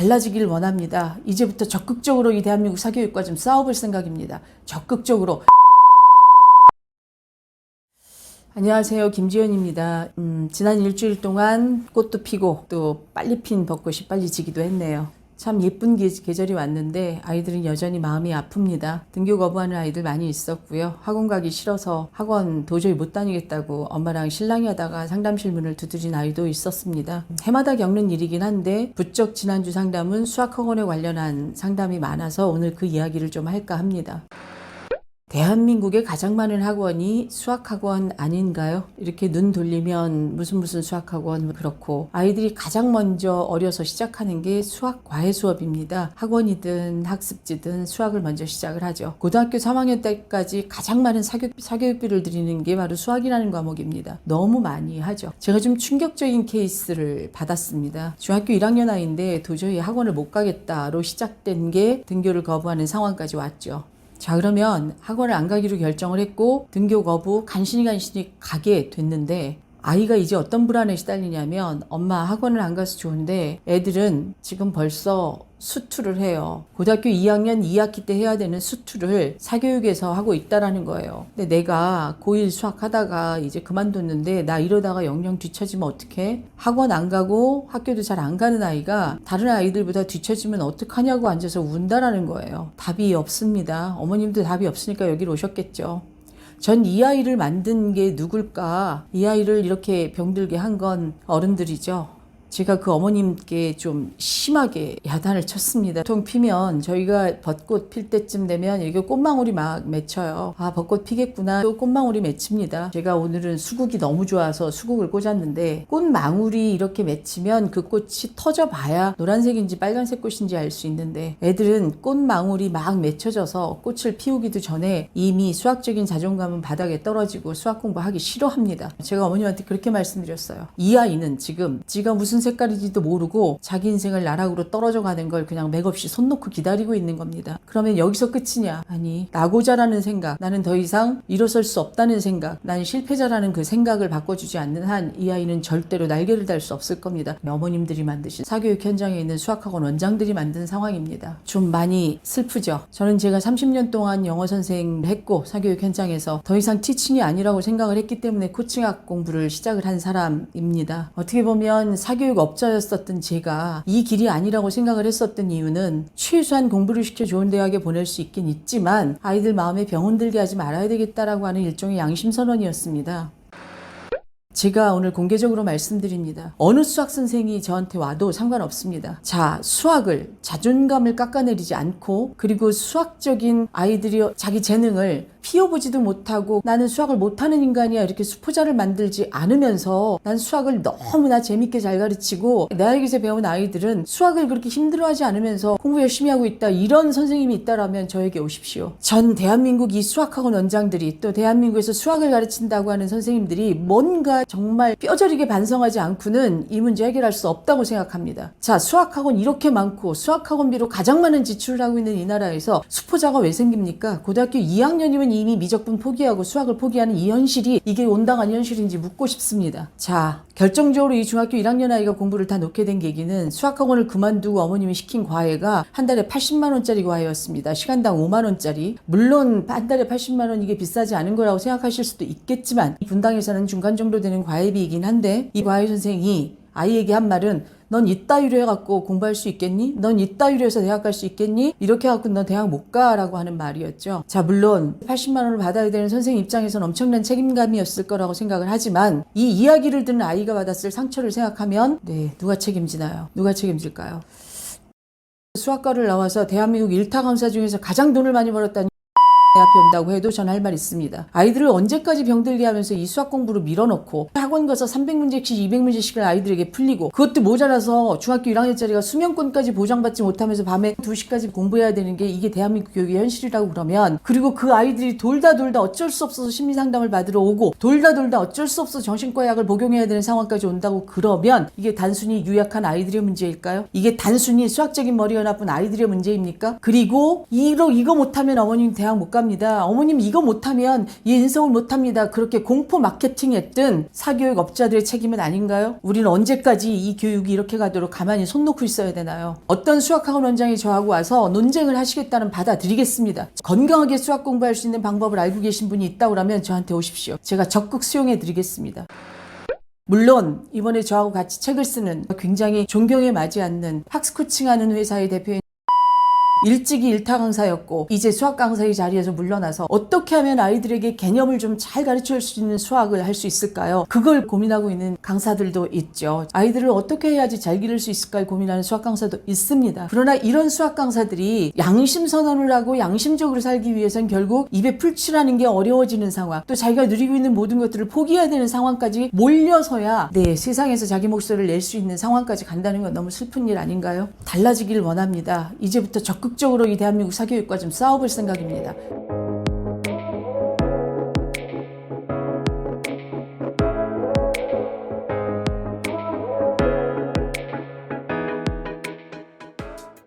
달라지길 원합니다. 이제부터 적극적으로 이 대한민국 사교육과 좀 싸워볼 생각입니다. 적극적으로. 안녕하세요. 김지연입니다. 지난 일주일 동안 꽃도 피고 또 빨리 핀 벚꽃이 빨리 지기도 했네요. 참 예쁜 계절이 왔는데 아이들은 여전히 마음이 아픕니다. 등교 거부하는 아이들 많이 있었고요. 학원 가기 싫어서 학원 도저히 못 다니겠다고 엄마랑 신랑이 하다가 상담실 문을 두드린 아이도 있었습니다. 해마다 겪는 일이긴 한데 부쩍 지난주 상담은 수학학원에 관련한 상담이 많아서 오늘 그 이야기를 좀 할까 합니다. 대한민국에 가장 많은 학원이 수학학원 아닌가요? 이렇게 눈 돌리면 무슨 수학학원 그렇고 아이들이 가장 먼저 어려서 시작하는 게 수학 과외 수업입니다. 학원이든 학습지든 수학을 먼저 시작을 하죠. 고등학교 3학년 때까지 가장 많은 사교육비를 드리는 게 바로 수학이라는 과목입니다. 너무 많이 하죠. 제가 좀 충격적인 케이스를 받았습니다. 중학교 1학년 아이인데 도저히 학원을 못 가겠다로 시작된 게 등교를 거부하는 상황까지 왔죠. 자, 그러면 학원을 안 가기로 결정을 했고 등교 거부 간신히 가게 됐는데 아이가 이제 어떤 불안에 시달리냐면 엄마 학원을 안 가서 좋은데 애들은 지금 벌써 수투를 해요. 고등학교 2학년 2학기 때 해야 되는 수투를 사교육에서 하고 있다라는 거예요. 근데 내가 고1 수학 하다가 이제 그만뒀는데 나 이러다가 영영 뒤처지면 어떡해? 학원 안 가고 학교도 잘 안 가는 아이가 다른 아이들보다 뒤처지면 어떡하냐고 앉아서 운다라는 거예요. 답이 없습니다. 어머님도 답이 없으니까 여기로 오셨겠죠. 전 이 아이를 만든 게 누굴까? 이 아이를 이렇게 병들게 한 건 어른들이죠. 제가 그 어머님께 좀 심하게 야단을 쳤습니다. 보통 피면 저희가 벚꽃 필 때쯤 되면 이게 꽃망울이 막 맺혀요. 아, 벚꽃 피겠구나. 또 꽃망울이 맺힙니다. 제가 오늘은 수국이 너무 좋아서 수국을 꽂았는데 꽃망울이 이렇게 맺히면 그 꽃이 터져봐야 노란색인지 빨간색 꽃인지 알 수 있는데 애들은 꽃망울이 막 맺혀져서 꽃을 피우기도 전에 이미 수학적인 자존감은 바닥에 떨어지고 수학 공부하기 싫어합니다. 제가 어머님한테 그렇게 말씀드렸어요. 이 아이는 지금 지가 무슨 색깔인지도 모르고 자기 인생을 나락으로 떨어져 가는 걸 그냥 맥없이 손 놓고 기다리고 있는 겁니다. 그러면 여기서 끝이냐? 아니, 나고자라는 생각, 나는 더 이상 일어설 수 없다는 생각, 난 실패자라는 그 생각을 바꿔주지 않는 한 이 아이는 절대로 날개를 달 수 없을 겁니다. 어머님들이 만드신 사교육 현장에 있는 수학학원 원장들이 만든 상황입니다. 좀 많이 슬프죠. 저는 제가 30년 동안 영어 선생을 했고 사교육 현장에서 더 이상 티칭이 아니라고 생각을 했기 때문에 코칭학 공부를 시작을 한 사람입니다. 어떻게 보면 사교육 업자였었던 제가 이 길이 아니라고 생각을 했었던 이유는 최소한 공부를 시켜 좋은 대학에 보낼 수 있긴 있지만 아이들 마음에 병 들게 하지 말아야 되겠다라고 하는 일종의 양심선언이었습니다. 제가 오늘 공개적으로 말씀드립니다. 어느 수학 선생이 저한테 와도 상관없습니다. 자, 수학을 자존감을 깎아내리지 않고 그리고 수학적인 아이들이 자기 재능을 피워보지도 못하고 나는 수학을 못하는 인간이야 이렇게 수포자를 만들지 않으면서 난 수학을 너무나 재밌게 잘 가르치고 나에게서 배운 아이들은 수학을 그렇게 힘들어하지 않으면서 공부 열심히 하고 있다 이런 선생님이 있다라면 저에게 오십시오. 전 대한민국 이 수학학원 원장들이 또 대한민국에서 수학을 가르친다고 하는 선생님들이 뭔가 정말 뼈저리게 반성하지 않고는 이 문제 해결할 수 없다고 생각합니다. 자, 수학학원 이렇게 많고 수학학원비로 가장 많은 지출을 하고 있는 이 나라에서 수포자가 왜 생깁니까? 고등학교 2학년이면 이미 미적분 포기하고 수학을 포기하는 이 현실이 이게 온당한 현실인지 묻고 싶습니다. 자, 결정적으로 이 중학교 1학년 아이가 공부를 다 놓게 된 계기는 수학학원을 그만두고 어머님이 시킨 과외가 한 달에 80만 원짜리 과외였습니다. 시간당 5만 원짜리. 물론 한 달에 80만 원 이게 비싸지 않은 거라고 생각하실 수도 있겠지만 분당에서는 중간 정도 되는 과외비이긴 한데 이 과외 선생이 아이에게 한 말은 넌 이따위로 해갖고 공부할 수 있겠니? 넌 이따위로 해서 대학 갈 수 있겠니? 이렇게 해갖고 넌 대학 못 가라고 하는 말이었죠. 자, 물론 80만 원을 받아야 되는 선생님 입장에서는 엄청난 책임감이었을 거라고 생각을 하지만 이 이야기를 듣는 아이가 받았을 상처를 생각하면 네, 누가 책임지나요? 누가 책임질까요? 수학과를 나와서 대한민국 일타 강사 중에서 가장 돈을 많이 벌었다는 앞에 온다고 해도 전 할 말 있습니다. 아이들을 언제까지 병들게 하면서 이 수학 공부를 밀어넣고 학원 가서 300문제씩 200문제씩을 아이들에게 풀리고 그것도 모자라서 중학교 1학년짜리가 수면권까지 보장받지 못하면서 밤에 2시까지 공부해야 되는 게 이게 대한민국 교육의 현실이라고 그러면 그리고 그 아이들이 돌다 어쩔 수 없어서 심리상담을 받으러 오고 돌다 어쩔 수 없어서 정신과 약을 복용해야 되는 상황까지 온다고 그러면 이게 단순히 유약한 아이들의 문제일까요? 이게 단순히 수학적인 머리가 나쁜 아이들의 문제입니까? 그리고 이거 못하면 어머님 대학 못 가 갑니다. 어머님 이거 못하면 얘 인성을 못합니다. 그렇게 공포 마케팅했던 사교육 업자들의 책임은 아닌가요? 우리는 언제까지 이 교육이 이렇게 가도록 가만히 손 놓고 있어야 되나요? 어떤 수학학원 원장이 저하고 와서 논쟁을 하시겠다는 받아들이겠습니다. 건강하게 수학 공부할 수 있는 방법을 알고 계신 분이 있다고 하면 저한테 오십시오. 제가 적극 수용해 드리겠습니다. 물론 이번에 저하고 같이 책을 쓰는 굉장히 존경에 맞지 않는 학스 코칭하는 회사의 대표인 일찍이 일타 강사였고 이제 수학 강사의 자리에서 물러나서 어떻게 하면 아이들에게 개념을 좀 잘 가르칠 수 있는 수학을 할 수 있을까요? 그걸 고민하고 있는 강사들도 있죠. 아이들을 어떻게 해야지 잘 기를 수 있을까 고민하는 수학 강사도 있습니다. 그러나 이런 수학 강사들이 양심 선언을 하고 양심적으로 살기 위해선 결국 입에 풀칠하는 게 어려워지는 상황, 또 자기가 누리고 있는 모든 것들을 포기해야 되는 상황까지 몰려서야 세상에서 자기 목소리를 낼 수 있는 상황까지 간다는 건 너무 슬픈 일 아닌가요? 달라지길 원합니다. 이제부터 적극적으로 이 대한민국 사교육과 좀 싸워볼 생각입니다.